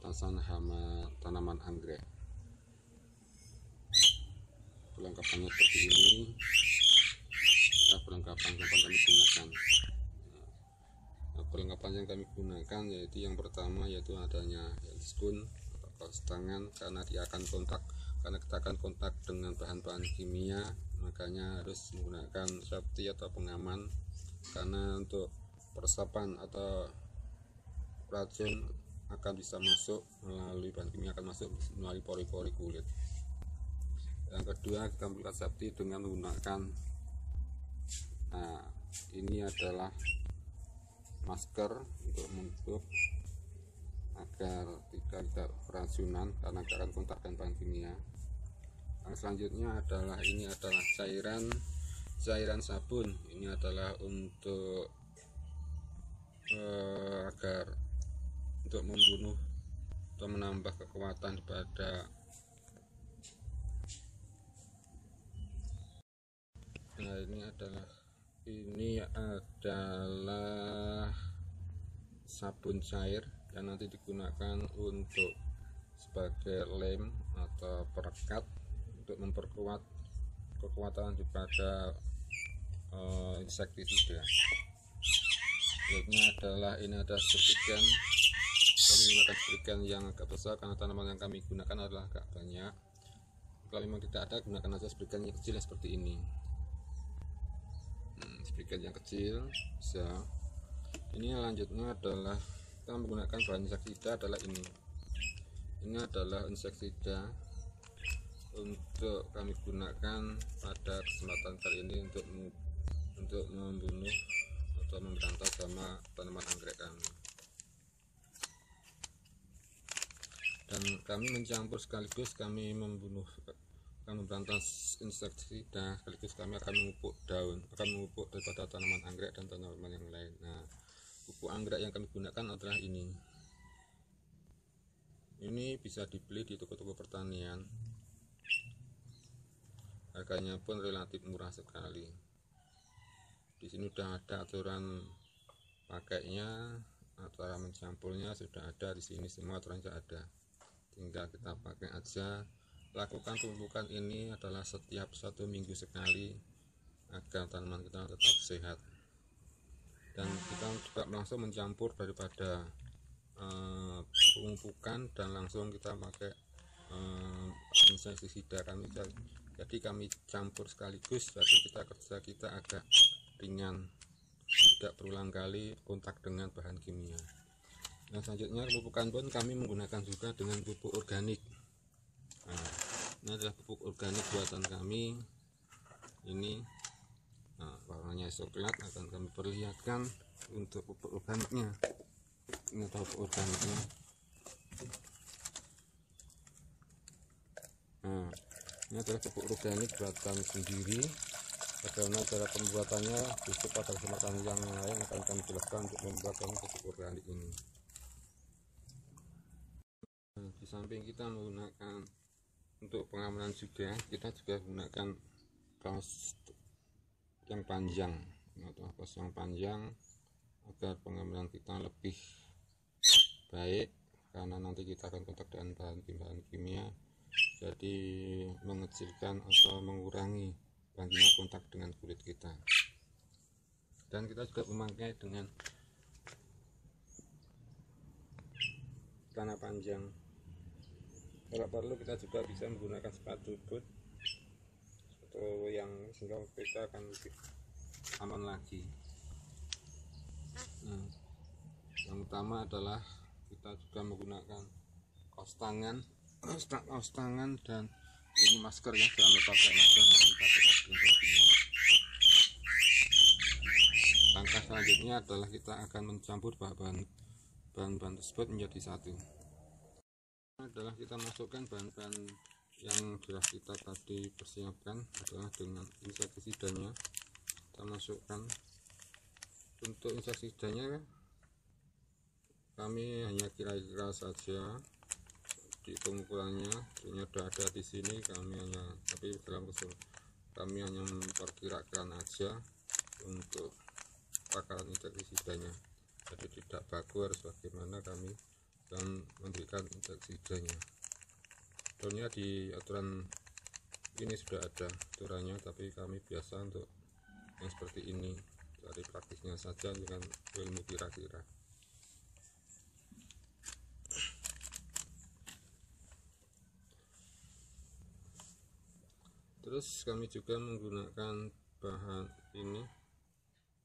pemberantasan hama tanaman anggrek. Perlengkapannya seperti ini. Perlengkapan yang kami gunakan. Perlengkapan yang kami gunakan yaitu yang pertama yaitu adanya spoon atau kaos tangan, karena dia akan kontak, karena kita akan kontak dengan bahan-bahan kimia, makanya harus menggunakan safety atau pengaman, karena untuk peresapan atau racun akan bisa masuk melalui bahan kimia, akan masuk melalui pori-pori kulit. Yang kedua, kita membuat safety dengan menggunakan ini adalah masker untuk menutup agar tidak keracunan karena akan kontak dengan bahan kimia. Yang selanjutnya adalah ini adalah cairan sabun. Ini adalah untuk agar untuk membunuh atau menambah kekuatan pada ini adalah sabun cair yang nanti digunakan untuk sebagai lem atau perekat untuk memperkuat kekuatan daripada insektisida. Berikutnya adalah ini ada spraycan. Kami menggunakan spraycan yang agak besar karena tanaman yang kami gunakan adalah agak banyak. Kalau memang tidak ada, gunakan aja spraycan yang kecil seperti ini. Spraycan yang kecil bisa. Ini lanjutnya adalah kita menggunakan bahan insektisida adalah ini. Ini adalah insektisida untuk kami gunakan pada kesempatan kali ini untuk membunuh atau memberantas hama tanaman anggrek kami. Dan kami mencampur sekaligus kami memberantas insektisida, sekaligus kami akan memupuk daun, akan memupuk daripada tanaman anggrek dan tanaman yang lain. Nah, pupuk anggrek yang kami gunakan adalah ini. Ini bisa dibeli di toko-toko pertanian. Harganya pun relatif murah sekali. Di sini sudah ada aturan pakainya, cara mencampurnya sudah ada di sini, semua aturan sudah ada. Tinggal kita pakai aja. Lakukan pemupukan ini adalah setiap 1 minggu sekali agar tanaman kita tetap sehat. Dan kita juga langsung mencampur daripada pemupukan dan langsung kita pakai insektisida kami. Jadi kami campur sekaligus, jadi kerja kita agak ringan, tidak berulang kali kontak dengan bahan kimia. Nah, selanjutnya pemupukan pun kami menggunakan juga dengan pupuk organik. Nah, ini adalah pupuk organik buatan kami. Ini warnanya coklat, akan kami perlihatkan untuk pupuk organiknya. Ini adalah pupuk organiknya. Nah, ini adalah pupuk organik buatan sendiri. Bagaimana cara pembuatannya besok pada kesempatan yang lain akan kami jelaskan untuk membuat pupuk organik ini. Nah, di samping kita menggunakan untuk pengamanan juga, kita juga menggunakan kaos yang panjang atau kaos yang panjang agar pengamanan kita lebih baik, karena nanti kita akan kontak dengan bahan kimia, jadi mengecilkan atau mengurangi bagaimana kontak dengan kulit kita. Dan kita juga memakai dengan celana panjang. Kalau perlu kita juga bisa menggunakan sepatu boot atau yang sehingga kita akan lebih aman lagi. Nah, yang utama adalah kita juga menggunakan kaos tangan dan ini masker ya, jangan lupa pakai masker. Langkah selanjutnya adalah kita akan mencampur bahan-bahan tersebut menjadi satu. Adalah kita masukkan bahan-bahan yang sudah kita tadi persiapkan adalah dengan insektisidanya. Kita masukkan. Untuk insektisidanya kami hanya kira-kira saja di pengukurannya, ini sudah ada di sini, kami hanya memperkirakan aja untuk takaran insektisidanya, jadi tidak baku harus bagaimana kami dan memberikan insektisidanya. Sebenarnya di aturan ini sudah ada aturannya, tapi kami biasa untuk yang seperti ini dari praktisnya saja dengan ilmu kira-kira. Terus kami juga menggunakan bahan ini,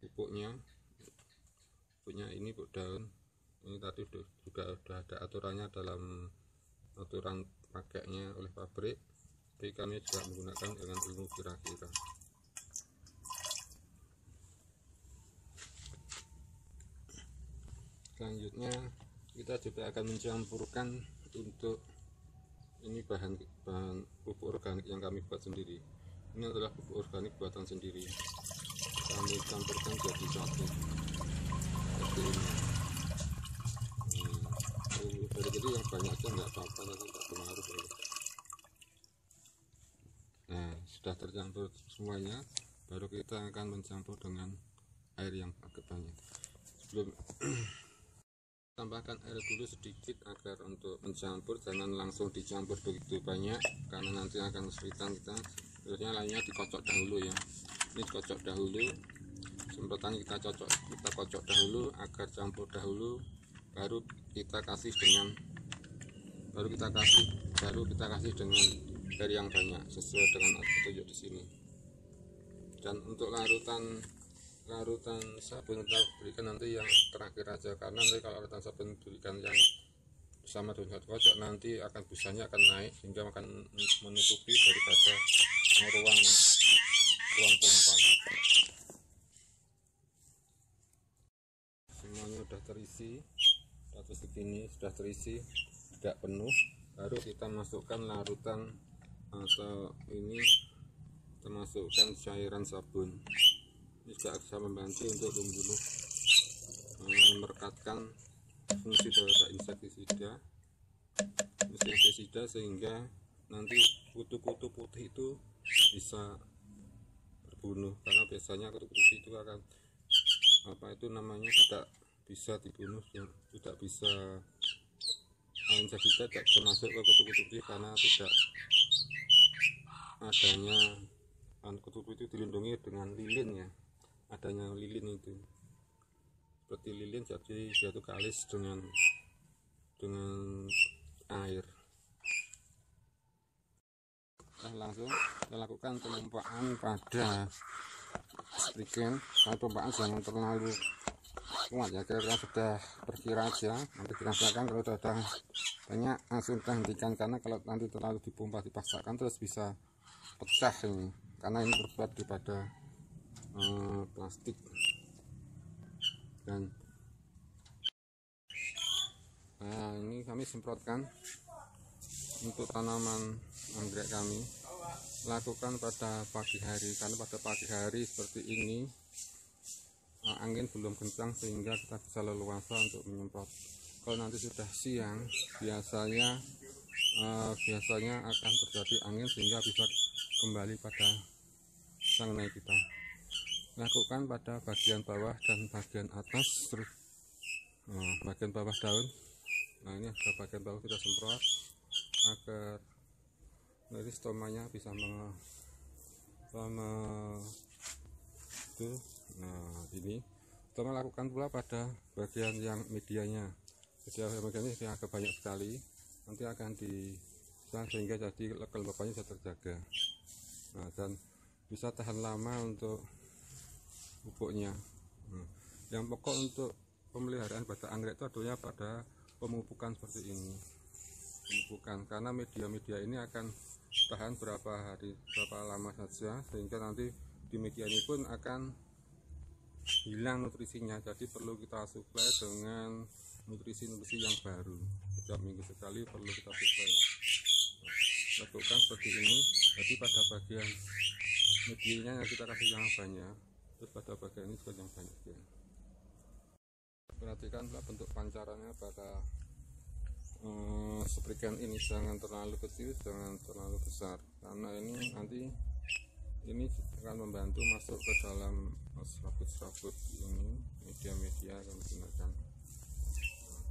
pupuknya ini pupuk daun. Ini tadi juga sudah ada aturannya dalam aturan pakainya oleh pabrik, tapi kami juga menggunakan dengan ilmu kira-kira. Selanjutnya kita juga akan mencampurkan untuk ini bahan pupuk organik yang kami buat sendiri. Ini adalah pupuk organik buatan sendiri, kami campurkan jadi satu seperti ini. Jadi yang banyak aja nggak apa-apa, nanti tak pengaruh. Nah, sudah tercampur semuanya, baru kita akan mencampur dengan air yang agak banyak. Sebelum tambahkan air dulu sedikit agar untuk mencampur, jangan langsung dicampur begitu banyak karena nanti akan kesulitan kita. Sebenarnya lainnya dikocok dahulu ya. Ini dikocok dahulu, semprotan kita kocok dahulu agar campur dahulu, baru kita kasih dengan air yang banyak sesuai dengan petunjuk di sini. Dan untuk larutan sabun kita berikan nanti yang terakhir aja, karena nanti kalau larutan sabun berikan yang bersama dengan kocok nanti akan busanya akan naik sehingga akan menutupi daripada ruang pompa. Semuanya sudah terisi, satu segini sudah terisi, tidak penuh, baru kita masukkan larutan atau ini kita masukkan cairan sabun. Ini juga bisa membantu untuk membunuh, merekatkan fungsi daripada insektisida sehingga nanti kutu-kutu putih itu bisa terbunuh, karena biasanya kutu putih itu akan tidak bisa dibunuh, tidak bisa insektisida tidak bisa masuk ke kutu-kutu putih karena tidak adanya kutu putih itu dilindungi dengan lilin ya. Adanya lilin itu seperti lilin, jadi dia itu kalis dengan air. Langsung kita lakukan penumpaan pada sprigen. Kalau penumpaan jangan terlalu kuat ya, kira-kira sudah berkira aja, nanti dirasakan. Kalau sudah banyak langsung kita hentikan, karena kalau nanti terlalu dipompa dipaksakan terus bisa pecah ini, karena ini terbuat daripada plastik. Dan nah, ini kami semprotkan untuk tanaman anggrek kami, lakukan pada pagi hari, karena pada pagi hari seperti ini angin belum kencang sehingga kita bisa leluasa untuk menyemprot. Kalau nanti sudah siang biasanya akan terjadi angin sehingga bisa kembali pada tangan kita. Lakukan pada bagian bawah dan bagian atas, terus bagian bawah daun. Nah, ini ada bagian bawah kita semprot agar nanti stomanya bisa nah ini kita melakukan pula pada bagian yang medianya. Bagian ini agak banyak sekali, nanti akan sehingga jadi kelembabannya bisa terjaga. Nah, dan bisa tahan lama untuk pupuknya. Yang pokok untuk pemeliharaan pada anggrek itu adalah pada pemupukan seperti ini. Pemupukan, karena media ini akan tahan berapa lama saja, sehingga nanti di media ini pun akan hilang nutrisinya. Jadi perlu kita suplai dengan nutrisi yang baru. Setiap minggu sekali perlu kita suplai. Lakukan seperti ini. Jadi pada bagian medianya kita kasih yang banyak, terus pada bagian ini juga yang banyak ya. Perhatikanlah bentuk pancarannya pada sprigen ini, jangan terlalu kecil, jangan terlalu besar, karena ini nanti akan membantu masuk ke dalam serabut-serabut ini, media-media yang digunakan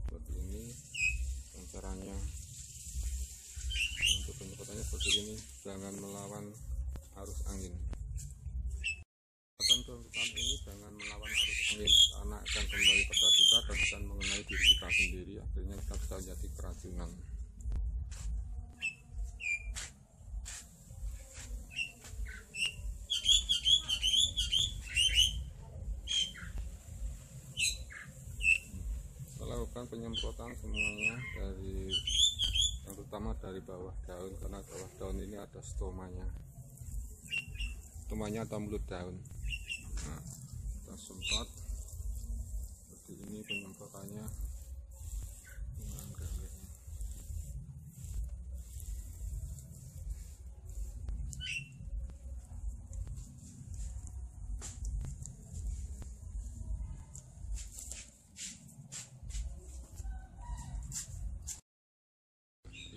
seperti ini. caranya untuk penyedotannya seperti ini, jangan melawan arus angin. Penyedotan ini jangan melawan arus angin karena akan kembali pada kita dan akan mengenai diri kita sendiri, akhirnya kita bisa jadi keracunan. Lakukan penyemprotan semuanya dari yang terutama dari bawah daun, karena bawah daun ini ada stomanya atau mulut daun. Nah, kita semprot seperti ini penyemprotannya.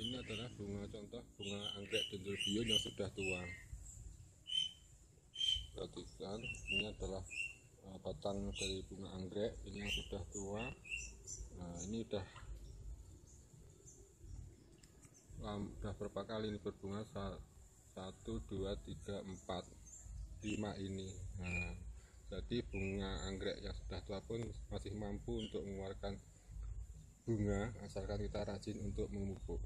Ini adalah contoh bunga anggrek dendrobium yang sudah tua. Perhatikan, ini adalah batang dari bunga anggrek ini yang sudah tua. Nah, ini udah berapa kali ini berbunga? 1, 2, 3, 4, 5 ini. Nah, jadi bunga anggrek yang sudah tua pun masih mampu untuk mengeluarkan bunga asalkan kita rajin untuk memupuk.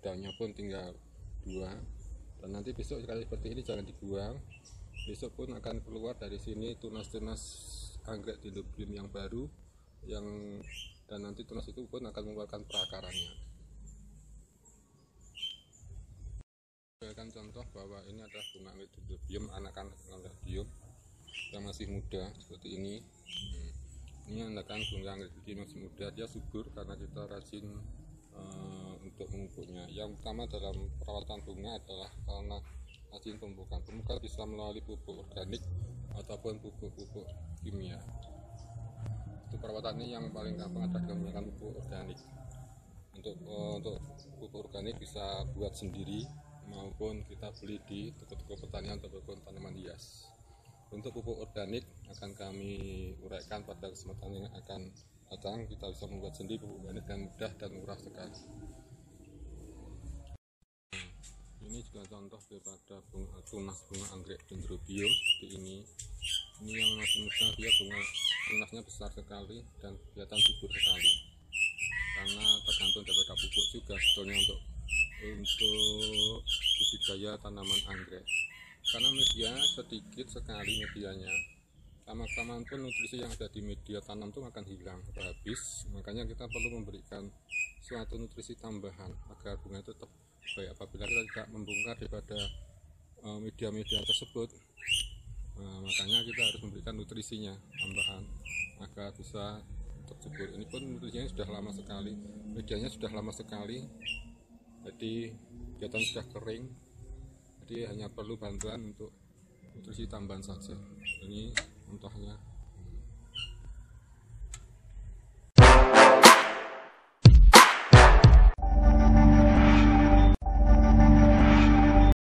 Daunnya pun tinggal 2, dan nanti besok sekali seperti ini jangan dibuang. Besok pun akan keluar dari sini tunas-tunas anggrek dendrobium yang baru, dan nanti tunas itu pun akan mengeluarkan perakarannya. Berikan contoh bahwa ini adalah bunga anggrek dendrobium, anakan anggrek dendrobium yang masih muda seperti ini. Ini anakan bunga anggrek dendrobium masih muda, dia subur karena kita rajin untuk memupuknya. Yang utama dalam perawatan bunga adalah karena rajin pemupukan. Pemupukan bisa melalui pupuk organik ataupun pupuk-pupuk kimia. Untuk perawatan ini yang paling gampang adalah menggunakan pupuk organik. Untuk pupuk organik bisa buat sendiri maupun kita beli di toko-toko pertanian ataupun tanaman hias. Untuk pupuk organik akan kami uraikan pada kesempatan yang akan datang. Kita bisa membuat sendiri pupuk organik dan mudah dan murah sekali. Ini juga contoh daripada tunas bunga anggrek dendrobium seperti ini. Ini yang masih muda, dia tunasnya besar sekali dan kelihatan subur sekali. Karena tergantung daripada pupuk juga sebetulnya untuk budidaya tanaman anggrek. Karena media sedikit sekali medianya, lama-kelamaan pun nutrisi yang ada di media tanam itu akan hilang atau habis. Makanya kita perlu memberikan suatu nutrisi tambahan agar bunga itu tetap baik. Apabila kita tidak membongkar daripada media-media tersebut, makanya kita harus memberikan nutrisinya tambahan agar bisa tetap subur. Ini pun nutrisinya sudah lama sekali, medianya sudah lama sekali, jadi kelihatan sudah kering. Jadi hanya perlu bantuan untuk nutrisi tambahan saja. Ini contohnya.